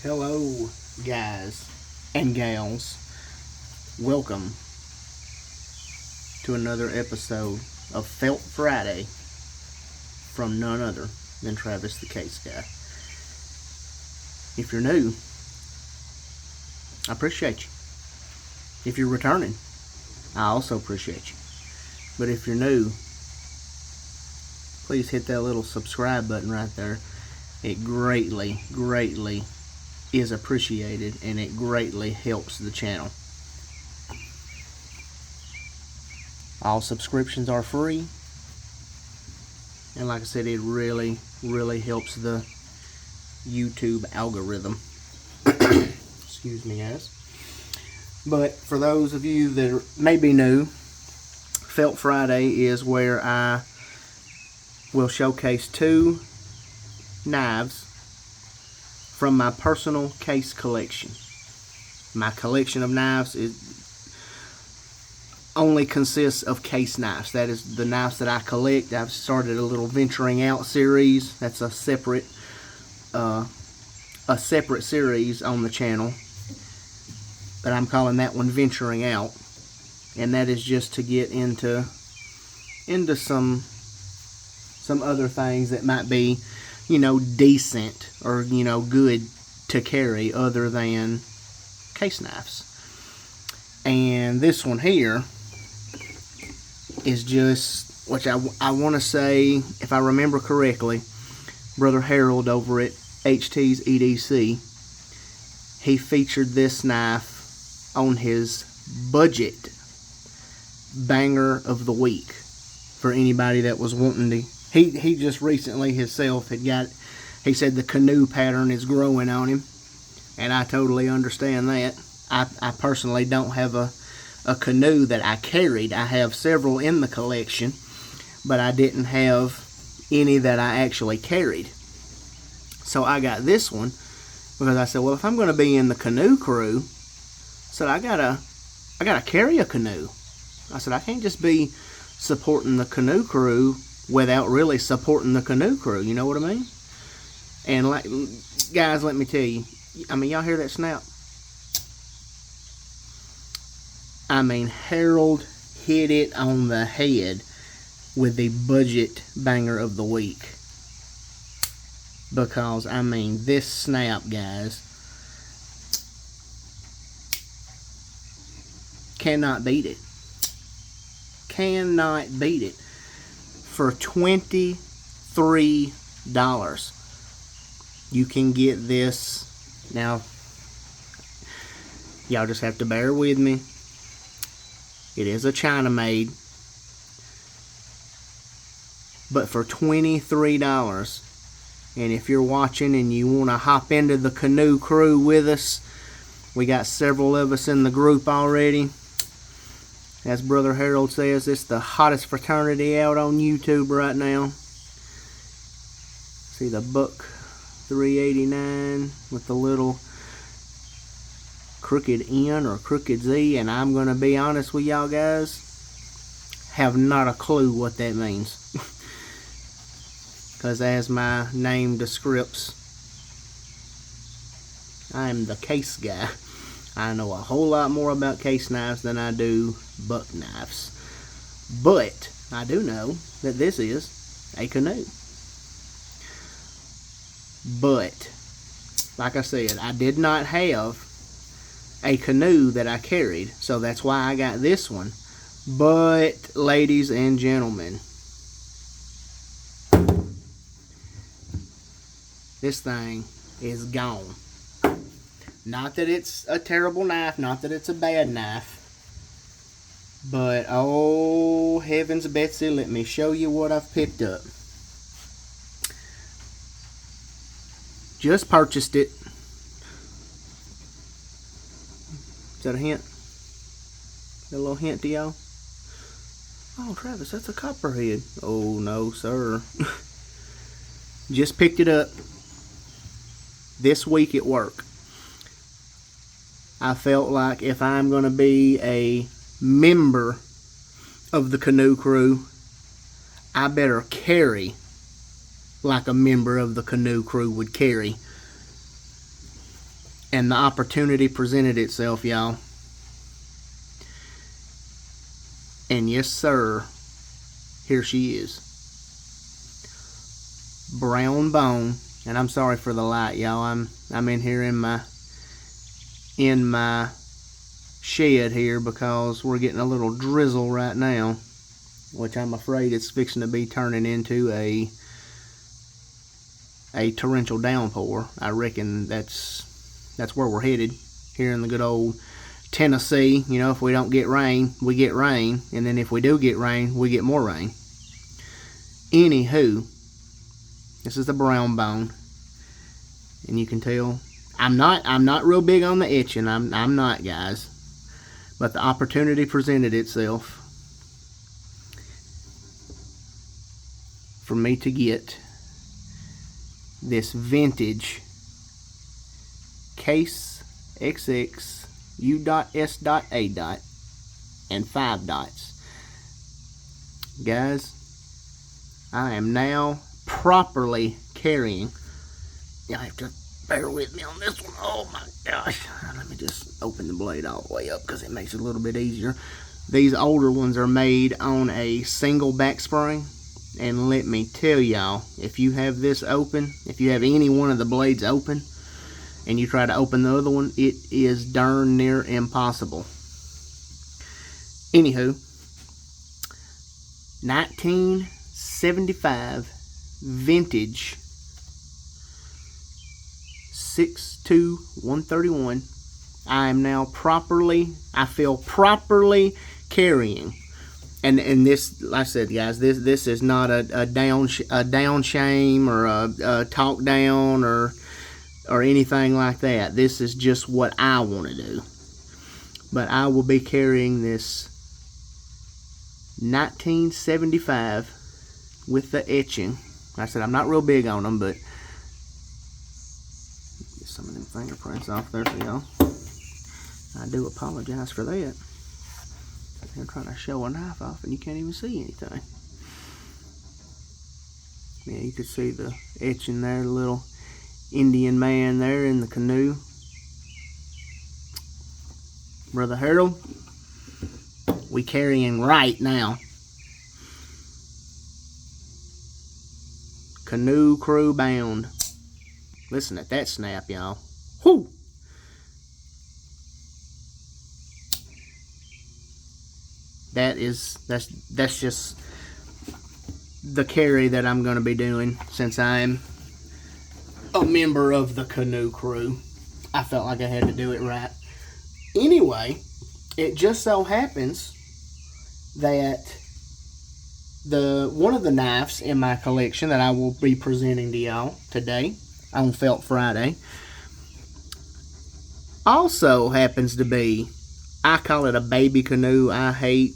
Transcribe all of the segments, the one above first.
Hello, guys and gals. Welcome to another episode of Felt Friday from none other than Travis the Case Guy. If you're new, I appreciate you. If you're returning, I also appreciate you. But if you're new, please hit that little subscribe button right there. It greatly is appreciated, and it greatly helps the channel. All subscriptions are free, and like I said, it really helps the YouTube algorithm. Excuse me, guys. But for those of you that may be new, Felt Friday is where I will showcase two knives from my personal case collection. My collection of knives only consists of case knives. That is the knives that I collect. I've started a little venturing out series. That's a separate series on the channel, but I'm calling that one venturing out, and that is just to get into some other things that might be, decent or, good to carry other than case knives. And this one here is just, which I want to say, if I remember correctly, Brother Harold over at HT's EDC, he featured this knife on his budget banger of the week for anybody that was wanting to. He just recently himself had got, he said the Canoe pattern is growing on him, and I totally understand that. I personally don't have a Canoe that I carried. I have several in the collection, but I didn't have any that I actually carried. So I got this one because I said, well, if I'm going to be in the Canoe crew, so I gotta carry a Canoe. I said, I can't just be supporting the Canoe crew without really supporting the Canoe crew, you know what I mean? And like, guys, let me tell you, I mean, y'all hear that snap? I mean, Harold hit it on the head with the budget banger of the week. Because, I mean, this snap, guys, cannot beat it. Cannot beat it. For $23, you can get this. Now, y'all just have to bear with me. It is a China made, but for $23, and if you're watching and you want to hop into the Canoe crew with us, we got several of us in the group already. As Brother Harold says, it's the hottest fraternity out on YouTube right now. See the buck 389 with the little crooked N or crooked Z, and I'm going to be honest with y'all guys, have not a clue what that means. Because as my name describes, I'm the case guy. I know a whole lot more about case knives than I do buck knives. But I do know that this is a Canoe. But, like I said, I did not have a Canoe that I carried, so that's why I got this one. But, ladies and gentlemen, this thing is gone. Not that it's a terrible knife, not that it's a bad knife, but oh heavens Betsy, let me show you what I've picked up. Just purchased it. Is that a hint? A little hint to y'all? Oh, Travis, that's a copperhead. Oh, no, sir. Just picked it up this week at work. I felt like if I'm going to be a member of the Canoe crew, I better carry like a member of the Canoe crew would carry. And the opportunity presented itself, y'all. And yes, sir, here she is. Brown bone. And I'm sorry for the light, y'all. I'm in here in my shed here because we're getting a little drizzle right now, which I'm afraid it's fixing to be turning into a torrential downpour. I reckon that's where we're headed here in the good old Tennessee. You know, if we don't get rain, we get rain, and then if we do get rain, we get more rain. Anywho, this is the brown bone, and you can tell I'm not real big on the etching. I'm not, guys, but the opportunity presented itself for me to get this vintage Case XX U.S.A. and 5 dots. Guys, I am now properly carrying. You have to bear with me on this one. Oh my gosh. Let me just open the blade all the way up because it makes it a little bit easier. These older ones are made on a single back spring. And let me tell y'all, if you have this open, if you have any one of the blades open, and you try to open the other one, it is darn near impossible. Anywho, 1975 vintage 62131. I am now I feel properly carrying. And this, like I said, guys, this is not a down shame or a talk down or anything like that. This is just what I want to do. But I will be carrying this 1975 with the etching. Like I said, I'm not real big on them, but get some of them fingerprints off there for y'all. I do apologize for that. I'm trying to show a knife off and you can't even see anything. Yeah, you can see the etching there, the little Indian man there in the canoe. Brother Harold, we carrying right now. Canoe crew bound. Listen at that snap, y'all. Whoo! That's just the carry that I'm going to be doing since I'm a member of the canoe crew. I felt like I had to do it right. Anyway, it just so happens that one of the knives in my collection that I will be presenting to y'all today on Felt Friday also happens to be, I call it a baby canoe. I hate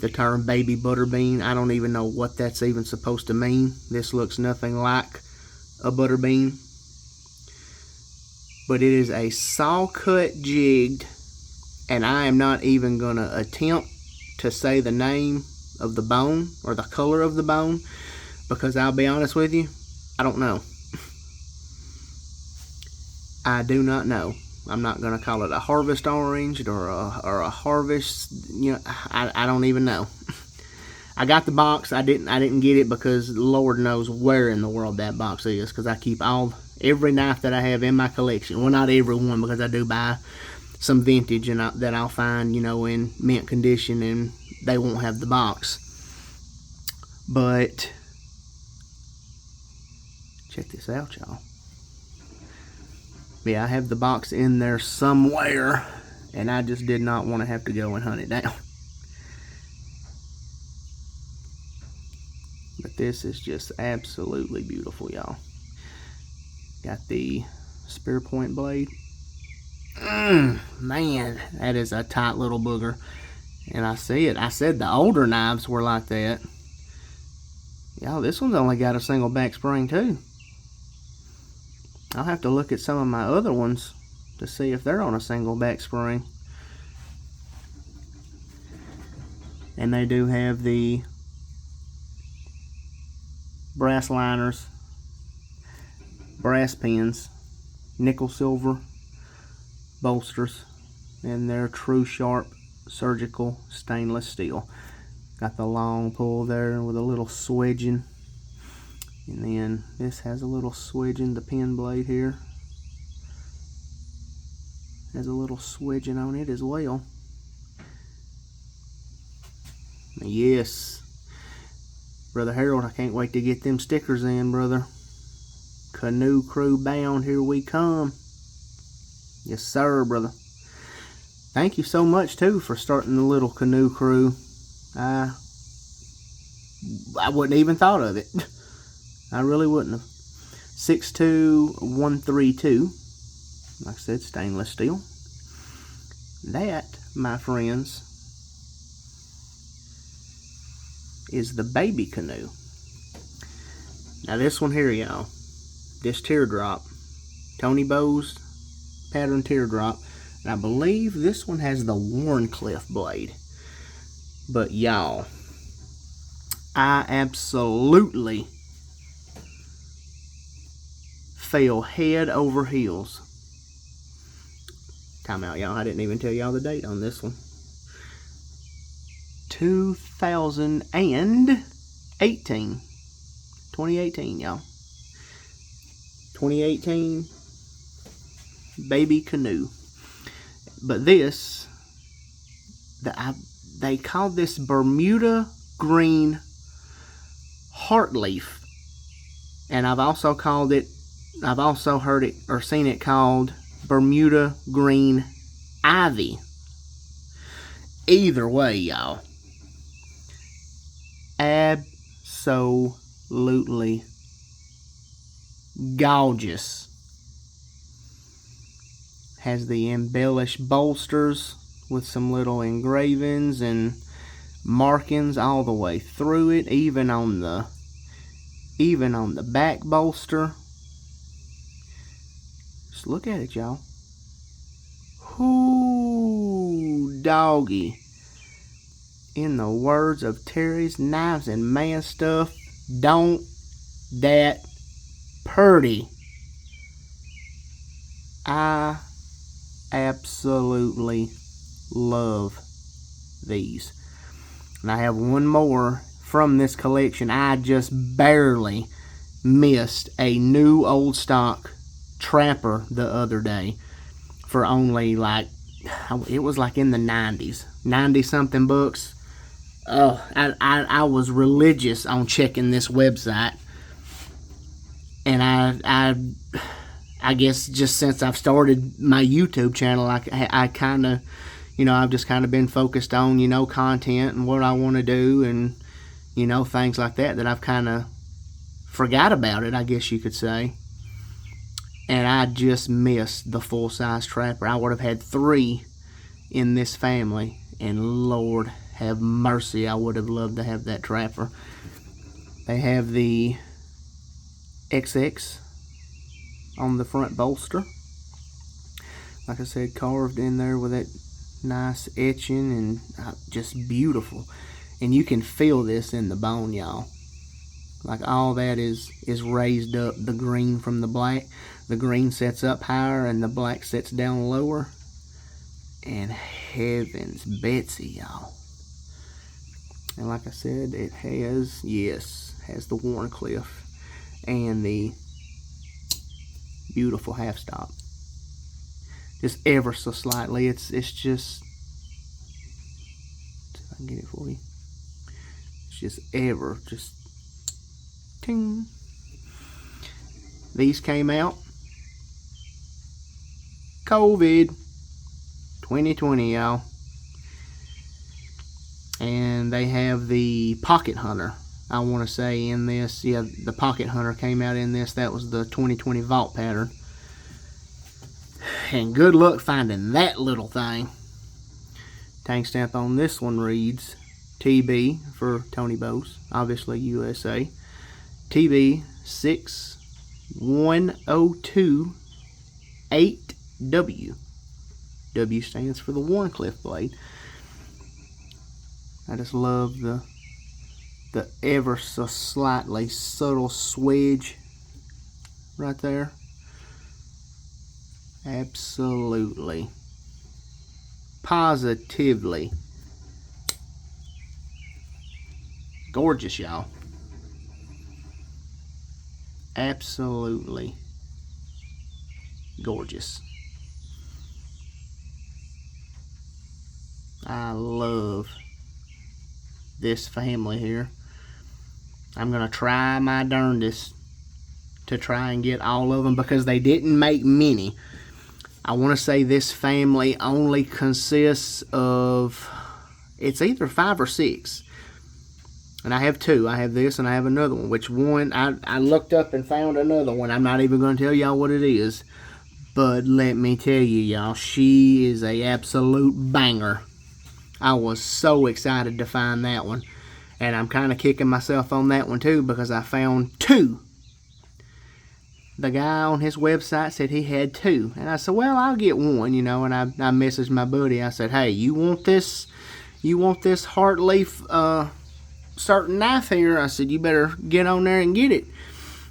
the term baby butterbean. I don't even know what that's even supposed to mean. This looks nothing like a butterbean. But it is a saw cut jigged, and I am not even going to attempt to say the name of the bone or the color of the bone, because I'll be honest with you, I don't know. I do not know. I'm not going to call it a harvest orange or a harvest, you know, I don't even know. I got the box. I didn't get it because Lord knows where in the world that box is, because I keep every knife that I have in my collection. Well, not every one, because I do buy some vintage and that I'll find, you know, in mint condition, and they won't have the box. But check this out, y'all. Yeah, I have the box in there somewhere, and I just did not want to have to go and hunt it down. But this is just absolutely beautiful, y'all. Got the spear point blade. Man, that is a tight little booger. And I see it. I said the older knives were like that. Y'all, this one's only got a single back spring too. I'll have to look at some of my other ones to see if they're on a single back spring. And they do have the brass liners, brass pins. nickel silver bolsters, and they're true sharp surgical stainless steel. Got the long pull there with a little swedging, and then this has a little swedging. The pin blade here has a little swedging on it as well. Yes, Brother Harold, I can't wait to get them stickers in, brother. Canoe crew bound, here we come. Yes sir, brother. Thank you so much too for starting the little canoe crew. I wouldn't even thought of it. I really wouldn't have. 62132, like I said, stainless steel. That, my friends, is the baby canoe. Now this one here, y'all, this teardrop, Tony Bow's pattern teardrop, and I believe this one has the Warncliffe blade. But y'all, I absolutely fell head over heels. Time out, y'all. I didn't even tell y'all the date on this one. 2018, y'all. 2018 baby canoe. But this, they called this Bermuda green heartleaf, and I've also heard it or seen it called Bermuda green ivy. Either way, y'all, absolutely gorgeous. Has the embellished bolsters with some little engravings and markings all the way through it, even on the back bolster. Just look at it, y'all. Ooh, doggy. In the words of Terry's Knives and Man Stuff, don't that purty. I absolutely love these. And I have one more from this collection. I just barely missed a new old stock Trapper the other day for only like, it was like in the 90s, 90 something bucks. Oh, I was religious on checking this website, and I guess just since I've started my YouTube channel, I kind of, I've just kind of been focused on, content and what I want to do, and, things like that I've kind of forgot about it, I guess you could say. And I just missed the full-size Trapper. I would have had 3 in this family, and Lord have mercy, I would have loved to have that Trapper. They have the XX on the front bolster. Like I said, carved in there with that nice etching, and just beautiful. And you can feel this in the bone, y'all. Like all that is raised up, the green from the black. The green sets up higher and the black sets down lower. And heavens Betsy, y'all. And like I said, it has the Warncliffe and the beautiful half stop. Just ever so slightly. It's just, see if I can get it for you. It's just ting. These came out COVID 2020, y'all. And they have the Pocket Hunter, I want to say, in this. Yeah, the Pocket Hunter came out in this. That was the 2020 vault pattern. And good luck finding that little thing. Tank stamp on this one reads TB for Tony Bow's, obviously USA. TB 61028W. W stands for the Warncliffe blade. I just love the ever so slightly subtle swedge right there. Absolutely. Positively. Gorgeous, y'all. Absolutely gorgeous. I love this family here. I'm gonna try my darndest to try and get all of them because they didn't make many. I want to say this family only consists of, it's either 5 or 6. And I have 2. I have this and I have another one. Which one? I looked up and found another one. I'm not even going to tell y'all what it is. But let me tell you, y'all, she is a absolute banger. I was so excited to find that one. And I'm kind of kicking myself on that one too because I found 2. The guy on his website said he had 2. And I said, well, I'll get one, you know. And I messaged my buddy. I said, hey, you want this heart leaf certain knife here? I said, you better get on there and get it.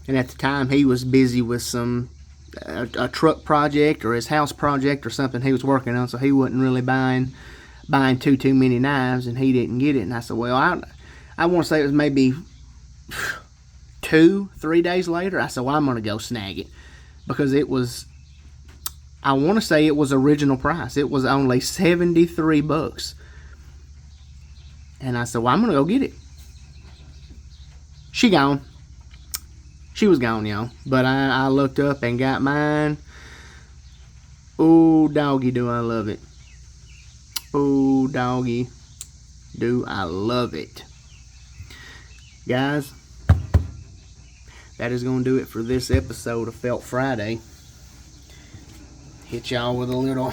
And at the time, he was busy with some a truck project or his house project or something he was working on, so he wasn't really buying too many knives, and he didn't get it. And I said, well, I want to say it was maybe 2-3 days later. I said, well, I'm going to go snag it because it was, I want to say it was original price. It was only $73. And I said, well, I'm going to go get it. She gone. She was gone, y'all. But I looked up and got mine. Oh, doggy, do I love it. Oh, doggy, do I love it. Guys, that is going to do it for this episode of Felt Friday. Hit y'all with a little,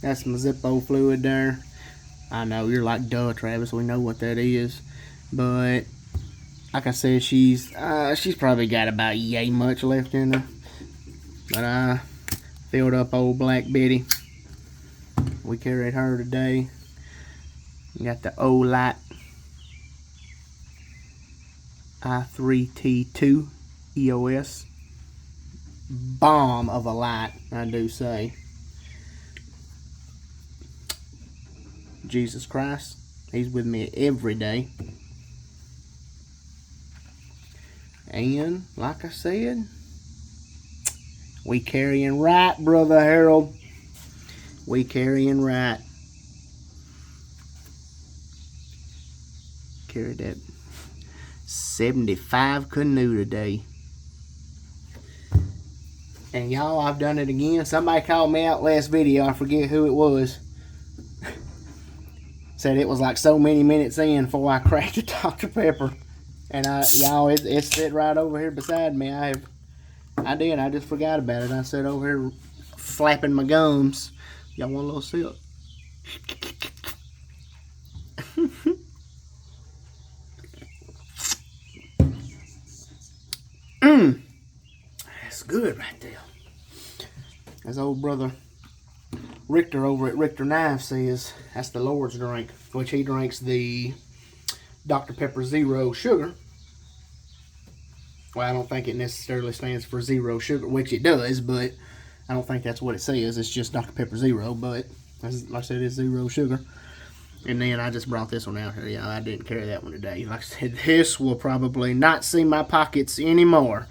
that's my Zippo fluid there. I know, you're like, duh, Travis, we know what that is. But like I said, she's probably got about yay much left in her. But I filled up old Black Betty. We carried her today. Got the Olight i3T2 EOS. Bomb of a light, I do say. Jesus Christ, he's with me every day. And like I said, we carrying right, Brother Harold. We carrying right. Carried that 75 Canoe today. And y'all, I've done it again. Somebody called me out last video. I forget who it was. Said it was like so many minutes in before I cracked the Dr. Pepper. And y'all, it's sit right over here beside me. I did. I just forgot about it. I sat over here flapping my gums. Y'all want a little sip? That's good right there. As old brother Richter over at Richter Knife says, that's the Lord's drink, which he drinks the Dr. Pepper Zero Sugar. Well, I don't think it necessarily stands for zero sugar, which it does, but I don't think that's what it says. It's just Dr. Pepper Zero, but like I said, it's zero sugar. And then I just brought this one out here. Yeah, I didn't carry that one today. Like I said, this will probably not see my pockets anymore.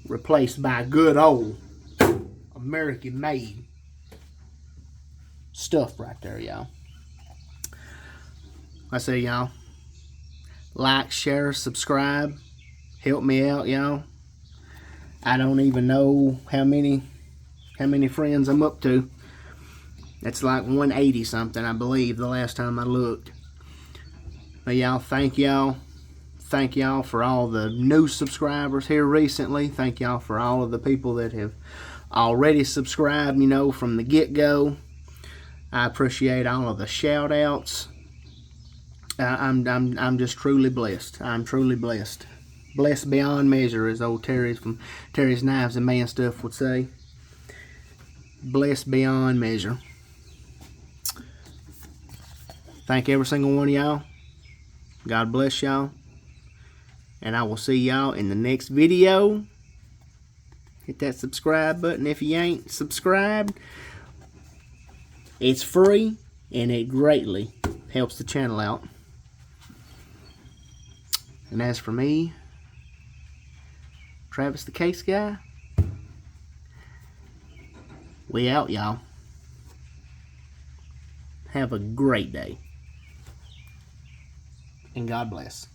Replaced by good old American-made stuff right there, y'all. I say, y'all, like, share, subscribe. Help me out, y'all. I don't even know how many friends I'm up to. It's like 180 something, I believe, the last time I looked. But y'all, thank y'all. Thank y'all for all the new subscribers here recently. Thank y'all for all of the people that have already subscribed, you know, from the get-go. I appreciate all of the shout outs. I'm just truly blessed. I'm truly blessed. Blessed beyond measure, as old Terry from Terry's Knives and Man Stuff would say. Blessed beyond measure. Thank every single one of y'all. God bless y'all. And I will see y'all in the next video. Hit that subscribe button if you ain't subscribed. It's free and it greatly helps the channel out. And as for me, Travis the Case Guy, we out, y'all. Have a great day. And God bless.